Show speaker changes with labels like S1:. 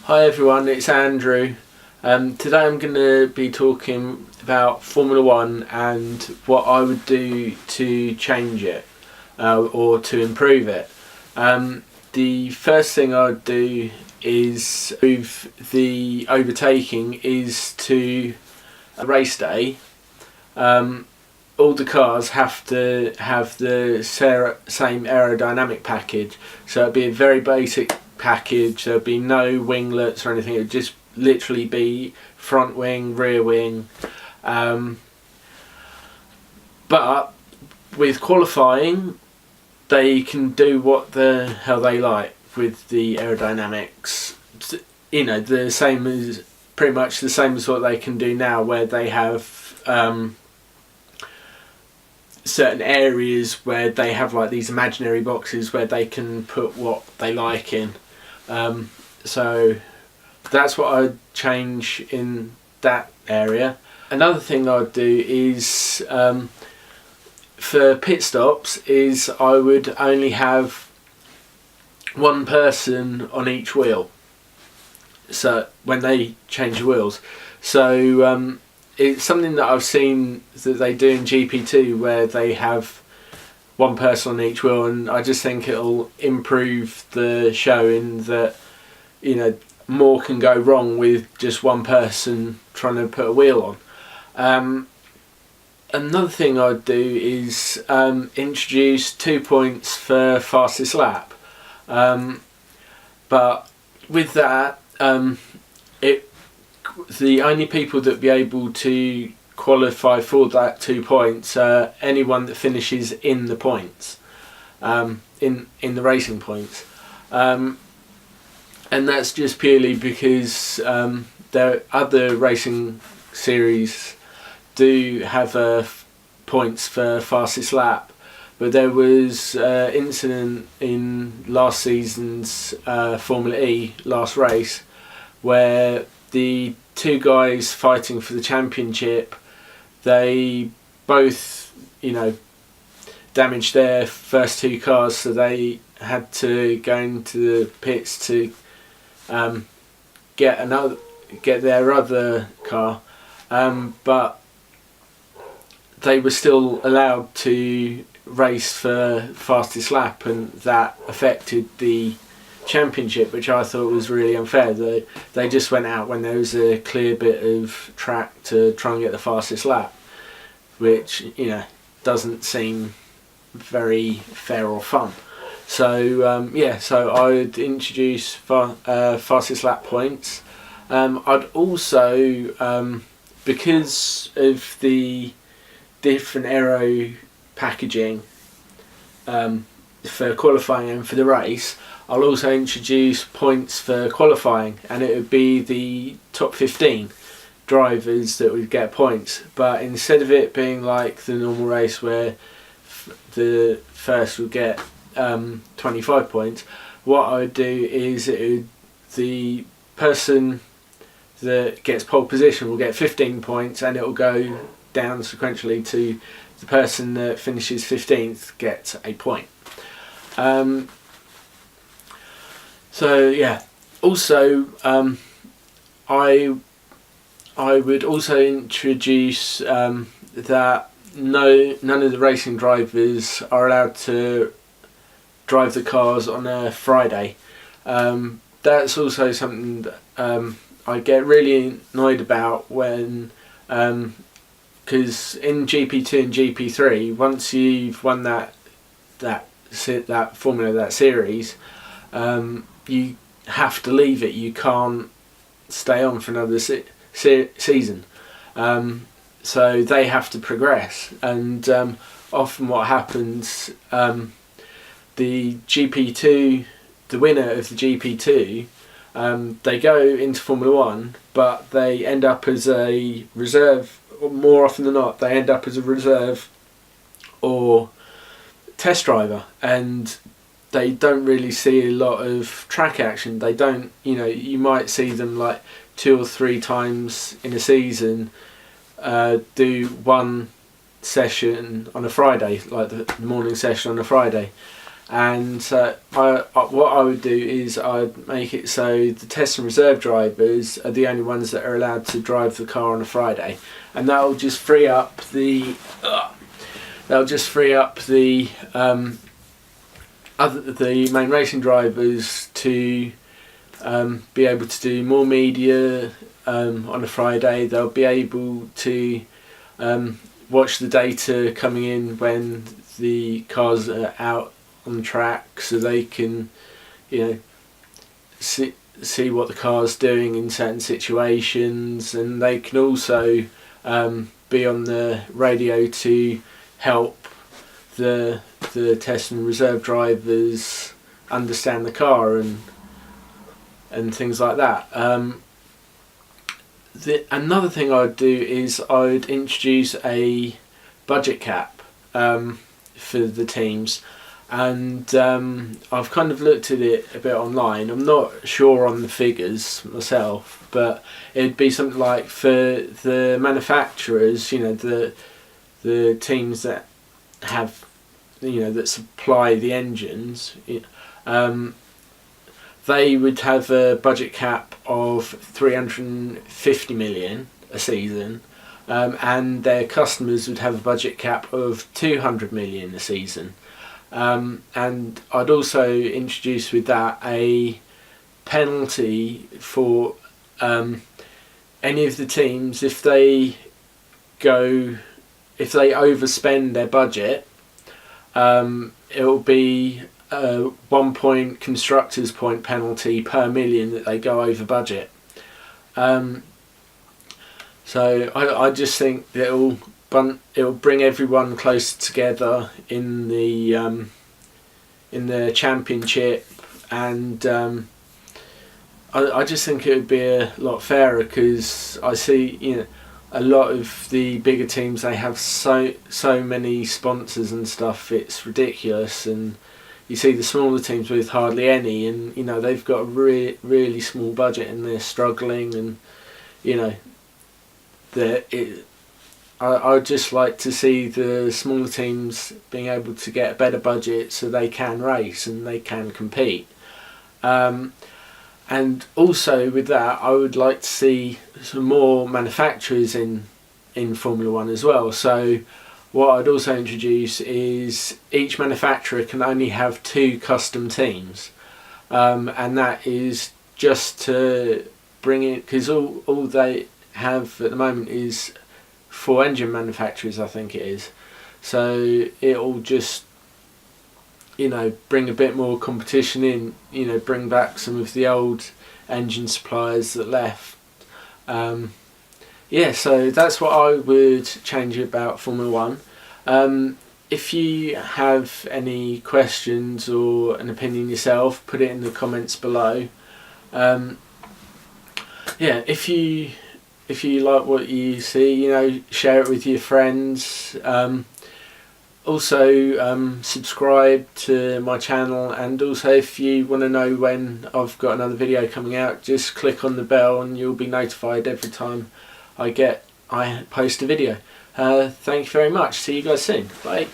S1: Hi everyone, it's Andrew. Today I'm going to be talking about Formula One and what I would do to change it or to improve it. The first thing I'd do is move the overtaking is to a race day. All the cars have to have the same aerodynamic package, so it'd be a very basic package. There'd be no winglets or anything. It'd just literally be front wing, rear wing. But with qualifying, they can do what the hell they like with the aerodynamics. You know, the same as pretty much the same as what they can do now, where they have certain areas where they have like these imaginary boxes where they can put what they like in. So that's what I'd change in that area. Another thing I'd do is for pit stops is I would only have one person on each wheel, so when they change the wheels. So it's something that I've seen that they do in GP2, where they have one person on each wheel, and I just think it'll improve the show in that, you know, more can go wrong with just one person trying to put a wheel on. Another thing I'd do is introduce 2 points for fastest lap, but with that, the only people that be able to qualify for that 2 points are anyone that finishes in the points, in the racing points, and that's just purely because there other racing series do have points for fastest lap, but there was incident in last season's Formula E last race where the two guys fighting for the championship, they both, you know, damaged their first two cars, so they had to go into the pits to get their other car, but they were still allowed to race for fastest lap, and that affected the championship, which I thought was really unfair. They just went out when there was a clear bit of track to try and get the fastest lap, which, you know, doesn't seem very fair or fun. So so I would introduce fastest lap points. I'd also, because of the different aero packaging for qualifying and for the race, I'll also introduce points for qualifying, and it would be the top 15 drivers that would get points. But instead of it being like the normal race where the first would get 25 points, what I would do is the person that gets pole position will get 15 points, and it will go down sequentially to the person that finishes 15th gets a point. So yeah, also I would also introduce that none of the racing drivers are allowed to drive the cars on a Friday. That's also something that I get really annoyed about when, because in GP2 and GP3, once you've won that formula, that series, you have to leave it. You can't stay on for another season. So they have to progress, and often what happens, the GP2, the winner of the GP2, they go into Formula One, but they end up as a reserve. More often than not, they end up as a reserve or test driver, and they don't really see a lot of track action. They don't, you know, you might see them like 2 or 3 times in a season do one session on a Friday, like the morning session on a Friday, And what I would do is I'd make it so the test and reserve drivers are the only ones that are allowed to drive the car on a Friday, and that'll just free up the the main racing drivers to be able to do more media on a Friday. They'll be able to watch the data coming in when the cars are out on track, so they can, see what the car's doing in certain situations, and they can also be on the radio to help the test and reserve drivers understand the car and things like that. Another thing I'd do is I'd introduce a budget cap for the teams, and I've kind of looked at it a bit online. I'm not sure on the figures myself, but it'd be something like, for the manufacturers, the teams that have, that supply the engines, they would have a budget cap of 350 million a season, and their customers would have a budget cap of 200 million a season. And I'd also introduce with that a penalty for any of the teams if they overspend their budget. It'll be a 1 point constructors point penalty per million that they go over budget. So I just think that it'll bring everyone closer together in the championship, and I just think it would be a lot fairer, because I see a lot of the bigger teams, they have so many sponsors and stuff, it's ridiculous, and you see the smaller teams with hardly any, and they've got a really small budget and they're struggling, and I'd just like to see the smaller teams being able to get a better budget so they can race and they can compete. And also with that, I would like to see some more manufacturers in Formula 1 as well. So what I'd also introduce is each manufacturer can only have 2 custom teams, and that is just to bring it, because all they have at the moment is 4 engine manufacturers, I think it is. So it'll just bring a bit more competition in, bring back some of the old engine suppliers that left. So that's what I would change about Formula 1. If you have any questions or an opinion yourself, put it in the comments below. If you like what you see, share it with your friends. Also subscribe to my channel, and also if you want to know when I've got another video coming out, just click on the bell and you'll be notified every time I post a video. Thank you very much. See you guys soon. Bye.